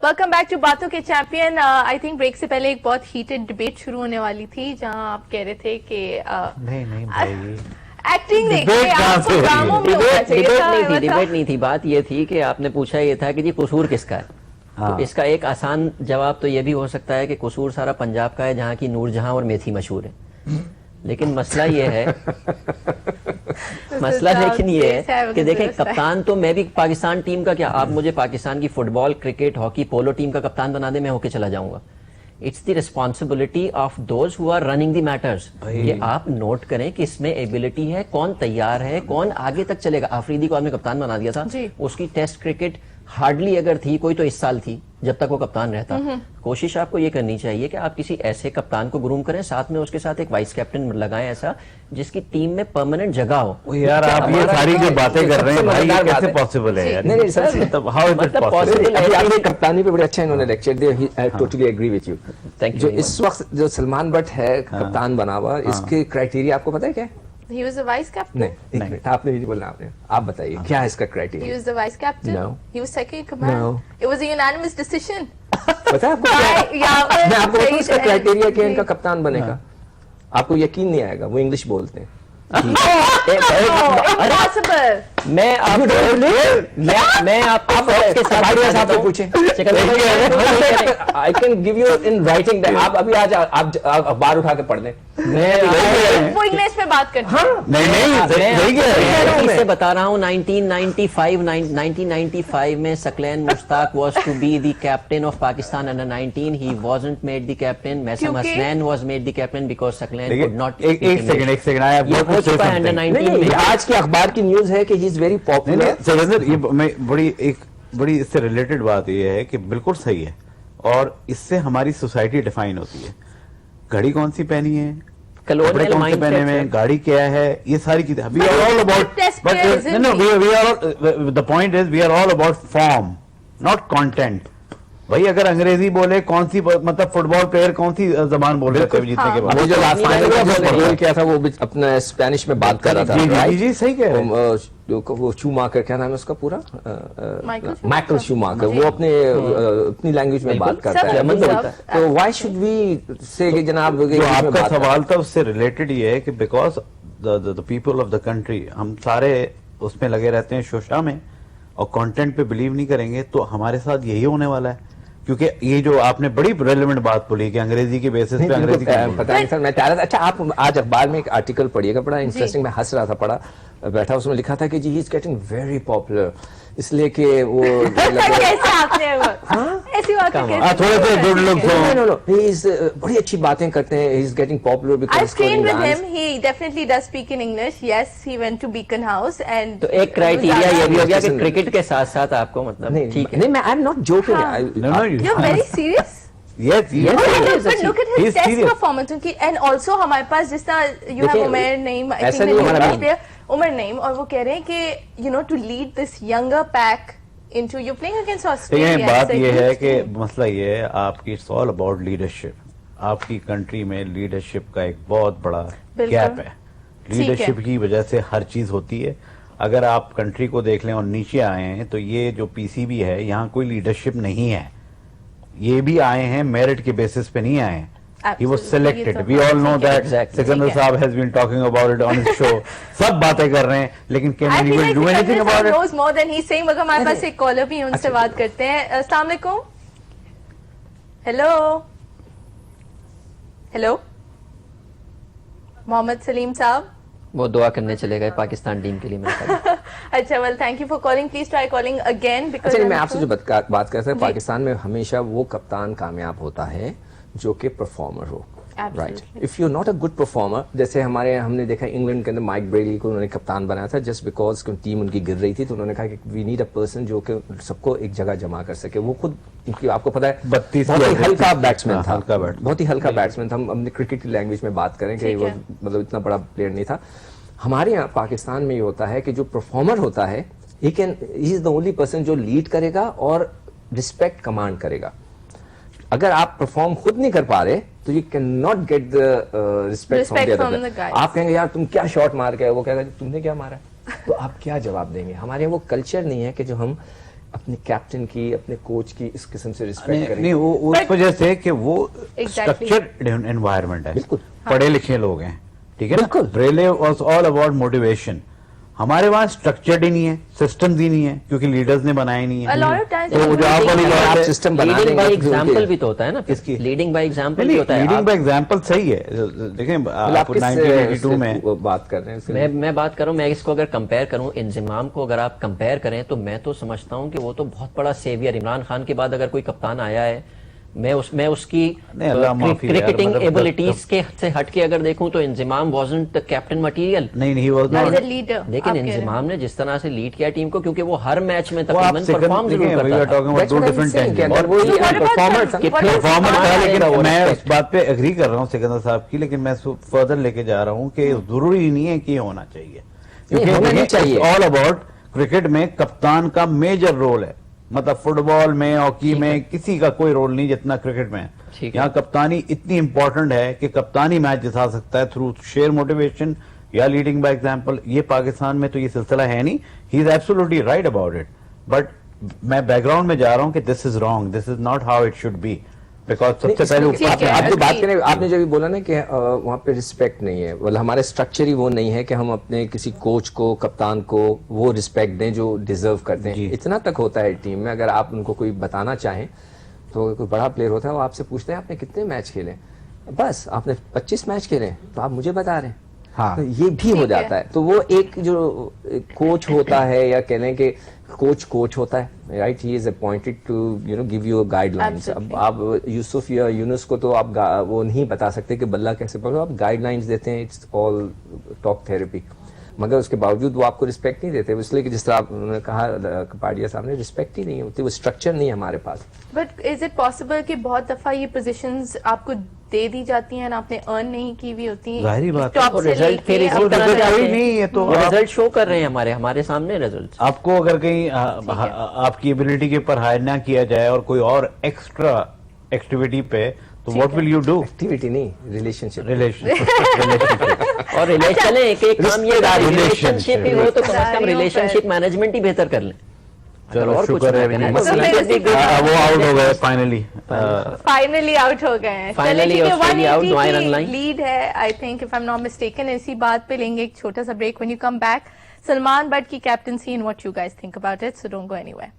Welcome back to बातों के champion. I think break से पहले एक बहुत हीटेड डिबेट शुरू होने वाली थी जहां आप कह रहे थे कि नहीं भाई एक्टिंग देखिए आपको ड्रामों में होना चाहिए था. डिबेट नहीं थी. बात ये थी कि आपने पूछा ये था कि जी कसूर किसका है. तो इसका एक आसान जवाब तो ये भी हो सकता है कि कसूर सारा पंजाब का है जहाँ की नूर जहां और मेथी मशहूर है. लेकिन मसला ये है कि देखें कप्तान तो मैं भी पाकिस्तान टीम का क्या, आप मुझे पाकिस्तान की football, cricket, hockey, polo team का कप्तान बना दे, मैं होके चला जाऊंगा. It's the responsibility of those who are running the matters. ये आप नोट करें कि इसमें एबिलिटी है, कौन तैयार है, कौन आगे तक चलेगा. आफरीदी को आपने कप्तान बना दिया था, उसकी टेस्ट क्रिकेट हार्डली अगर थी कोई तो इस साल थी जब तक वो कप्तान रहता. कोशिश आपको ये करनी चाहिए कि आप किसी ऐसे कप्तान को ग्रूम करें, साथ में उसके साथ एक वाइस कैप्टन लगाएं ऐसा जिसकी टीम में परमानेंट जगह हो. यार आप ये सारी जो बातें कर रहे हैं भाई ये कैसे पॉसिबल है यार. नहीं सर, मतलब हाउ इज इट पॉसिबल. अभी आपने कप्तानी पे बड़े अच्छा इन्होंने लेक्चर दिया. I totally agree with you. जो इस वक्त जो सलमान बट है कप्तान बना हुआ, इसके क्राइटेरिया आपको पता है क्या है? He was the vice captain. नहीं, आपने नहीं बोलना. आपने आप बताइए क्या है इसका criteria? He was the vice captain. No. He was second in command. No. It was a unanimous decision. पता है आपको क्या? मैं आपको बताऊं इसका क्राइटेरिया क्या इनका कप्तान बनेगा. आपको यकीन नहीं आएगा, वो इंग्लिश बोलते हैं. Impossible. मैं आपको के साथ पूछे. I can give you in writing. आप अभी आज आप अखबार उठा के पढ़ लें. वो इंग्लिश में बात करते हैं. नहीं से बता रहा हूँ. 1995 में Saqlain Mushtaq was to be the captain of Pakistan under 19. He wasn't made the captain. Mehsam Hasnain was made the captain because Saklan could not. एक सेकंड हो चुका है अंडर 19 में. आज की अखबार की न्यूज है कि ही इज वेरी पॉपुलर. ये बड़ी इससे रिलेटेड बात ये है कि बिल्कुल सही है और इससे हमारी सोसाइटी डिफाइन होती है. घड़ी कौन सी पहनी है, कपड़े कौन से पहने में, गाड़ी क्या है, ये सारी चीजें. We are all about, the point is we are all about form not content. भाई अगर अंग्रेजी बोले कौन सी, मतलब फुटबॉल प्लेयर कौन सी जबान बोल रहे थे जीतने के बाद. वो जो लास्ट फाइनल किया था वो अपना स्पेनिश में बात कर रहा था. जी सही कह रहे हैं. वो शूमाकर, क्या नाम है उसका पूरा, माइकल शूमाकर, वो अपनी लैंग्वेज में बात करता है. तो व्हाई शुड वी से कि जनाब जो आपका सवाल था उससे रिलेटेड ये है कि because the people of the country, हम सारे उसमें लगे रहते हैं शोशा में और कंटेंट पे बिलीव नहीं करेंगे तो हमारे साथ यही होने वाला है. क्योंकि ये जो आपने बड़ी रेलेवेंट बात बोली कि अंग्रेजी के बेसिस पे अंग्रेजी पता नहीं सर, मैं चाह रहा था. अच्छा आप आज अखबार में एक आर्टिकल पढ़िएगा, बड़ा इंटरेस्टिंग. मैं हंस रहा था, पढ़ा बैठा, उसमें लिखा था कि जी he is getting very popular, इसलिए कि वो कैसे आपने ऐसी बात थोड़े से गुड लुक्स हो. ही इज बड़ी अच्छी बातें करते हैं. ही is getting popular because I've trained with him. He definitely does speak in English. Yes, he went to Beacon House and तो एक क्राइटेरिया ये भी हो गया कि क्रिकेट के साथ साथ आपको मतलब ठीक है. नहीं, मैं I am not joking. You're very serious. Yes. But look at his test performance. And also हमारे पास जिस तरह you have Umair Naeem, I think Umar Naeem, और वो कह रहे हैं कि you know to lead this younger pack into you playing against Australia. बात ये है कि मसला ये है आपकी, इट्स ऑल अबाउट लीडरशिप. आपकी कंट्री में लीडरशिप का एक बहुत बड़ा गैप है. लीडरशिप की वजह से हर चीज होती है. अगर आप कंट्री को देख लें और नीचे आए हैं तो ये जो पीसीबी है यहाँ कोई लीडरशिप नहीं है. ये भी आए हैं मेरिट के बेसिस पे नहीं आए हैं. He was selected. We all know that. Sikandar Saab has been talking about it on his show. सब बातें कर रहे हैं, लेकिन can anyone do anything about it? knows more than he's saying. मगर हमारे पास एक कॉलर भी है, उनसे बात करते हैं. अस्सलाम वालेकुम. हेलो मोहम्मद सलीम साहब. वो दुआ करने चले गए पाकिस्तान टीम के लिए मेरे ख्याल. अच्छा, well thank you for calling. Please try calling again. Because मैं आपसे जो बात कर रहा था, पाकिस्तान में हमेशा वो कप्तान कामयाब होता है जो कि परफॉर्मर हो. Right. If you not a good performer, जैसे हमने देखा इंग्लैंड के अंदर माइक ब्रेडी को उन्होंने कप्तान बनाया था जस्ट बिकॉज टीम उनकी गिर रही थी, तो उन्होंने कहा कि वी नीड अ पर्सन जो कि सबको एक जगह जमा कर सके. वो खुद आपको पता है 32 बहुत ही हल्का बैट्समैन था. बहुत ही हल्का बैट्समैन था. हम अपने क्रिकेट की लैंग्वेज में बात करें कि वो मतलब इतना बड़ा प्लेयर नहीं था. हमारे यहाँ पाकिस्तान में ये होता है कि जो परफॉर्मर होता है he is the only person जो लीड करेगा और रिस्पेक्ट कमांड करेगा. अगर आप परफॉर्म खुद नहीं कर पा रहे तो you can not get the respect from the other. आप कहेंगे यार तुम क्या शॉट मार के, वो कहेगा तुमने क्या मारा. तो आप क्या जवाब देंगे. हमारे यहाँ वो कल्चर नहीं है कि जो हम اپنے کیپٹن کی, اپنے کوچ کی اس قسم سے رسپیکٹ کریں. نہیں, وہ اس وجہ سے کہ وہ اسٹرکچرڈ انوائرمنٹ ہے, بالکل پڑھے لکھے لوگ ہیں, ٹھیک ہے نا. بریلے واز آل اباؤٹ موٹیویشن. ہمارے وہاں اسٹرکچرڈ ہی نہیں ہے, سسٹمز ہی نہیں ہے, کیونکہ لیڈرز نے بنائے نہیں ہے. سسٹم لیڈنگ بائی ایگزامپل بھی تو ہوتا ہے نا, لیڈنگ بائی ایگزامپل بھی ہوتا ہے. لیڈنگ بائی ایگزامپل صحیح ہے, دیکھیں آپ 1982 میں بات کر رہے ہیں, میں بات کروں, میں اس کو اگر کمپیئر کروں انضمام کو, اگر آپ کمپیئر کریں تو میں تو سمجھتا ہوں کہ وہ تو بہت بڑا سیویئر. عمران خان کے بعد اگر کوئی کپتان آیا ہے, میں اس کی کرکٹنگ ایبلٹیز کے سے ہٹ کے اگر دیکھوں تو انضمام wasn't the captain material. نہیں, وہ لیکن انضمام نے جس طرح سے لیڈ کیا ٹیم کو, کیونکہ وہ ہر میچ میں تقریباً پرفارم ضرور کرتا تھا. میں اس بات پہ اگری کر رہا ہوں سکندر صاحب کی, لیکن میں فردر لے کے جا رہا ہوں کہ ضروری نہیں ہے کہ یہ ہونا چاہیے, کیونکہ آل اباؤٹ کرکٹ میں کپتان کا میجر رول ہے. مطلب فٹ بال میں, ہاکی میں کسی کا کوئی رول نہیں جتنا کرکٹ میں ہے. یہاں کپتانی اتنی امپورٹنٹ ہے کہ کپتانی میچ جتا سکتا ہے تھرو شیئر موٹیویشن یا لیڈنگ بائی ایگزامپل. یہ پاکستان میں تو یہ سلسلہ ہے نہیں. He is absolutely right about it, but میں بیک گراؤنڈ میں جا رہا ہوں کہ this is wrong, this is not how it should be. Because سب سے پہلے آپ جو بات کریں, آپ نے جو بھی بولا نا کہ وہاں پہ رسپیکٹ نہیں ہے, بولے ہمارے اسٹرکچر ہی وہ نہیں ہے کہ ہم اپنے کسی کوچ کو, کپتان کو وہ رسپیکٹ دیں جو ڈیزرو کرتے ہیں. اتنا تک ہوتا ہے ٹیم میں. اگر آپ ان کو کوئی بتانا چاہیں تو کوئی بڑا پلیئر ہوتا ہے, وہ آپ سے پوچھتے ہیں آپ نے کتنے میچ کھیلے, بس آپ نے 25 میچ کھیلے تو آپ مجھے بتا رہے ہیں. ہاں, یہ بھی ہو جاتا ہے. تو وہ ایک جو کوچ ہوتا ہے, یا کہہ لیں کہ کوچ ہوتا ہے, right, he is appointed to give you guidelines. اب آپ یوسف یا یونس کو تو آپ وہ نہیں بتا سکتے کہ بلہ کیسے پڑھو, آپ گائیڈ لائنس دیتے ہیں. It's all talk therapy. مگر اس کے باوجود وہ آپ کو رسپیکٹ نہیں دیتے, اس لیے کہ جس طرح آپ نے کہا کپاڈیا صاحب نے, رسپیکٹ ہی نہیں ہوتی, وہ اسٹرکچر نہیں ہے ہمارے پاس. بٹ از اٹ پاسبل کہ بہت دفعہ یہ پوزیشنز آپ کو دے دی جاتی ہیں, آپ نے ارن نہیں کی ہوئی ہوتی ہیں, ظاہری بات رزلٹ شو کر رہے ہیں ہمارے سامنے رزلٹ. آپ کو اگر کہیں آپ کی ایبلٹی کے اوپر ہائر نہ کیا جائے اور کوئی اور ایکسٹرا ایکٹیویٹی پہ, تو what will you do? Activity نہیں, ریلیشن شپ. اور ریلیشن شپ ہی ہو تو کم از کم ریلیشن شپ مینجمنٹ ہی بہتر کر لیں. چلو شکر ہے, وہ آؤٹ ہو گئے فائنلی آؤٹ ہو گئے ہیں. لیڈ ہے I think, if I am not mistaken. اسی بات پہ لیں گے ایک چھوٹا سا break. when you come back, Salman Butt کی captaincy and what you guys think about it, so don't go anywhere.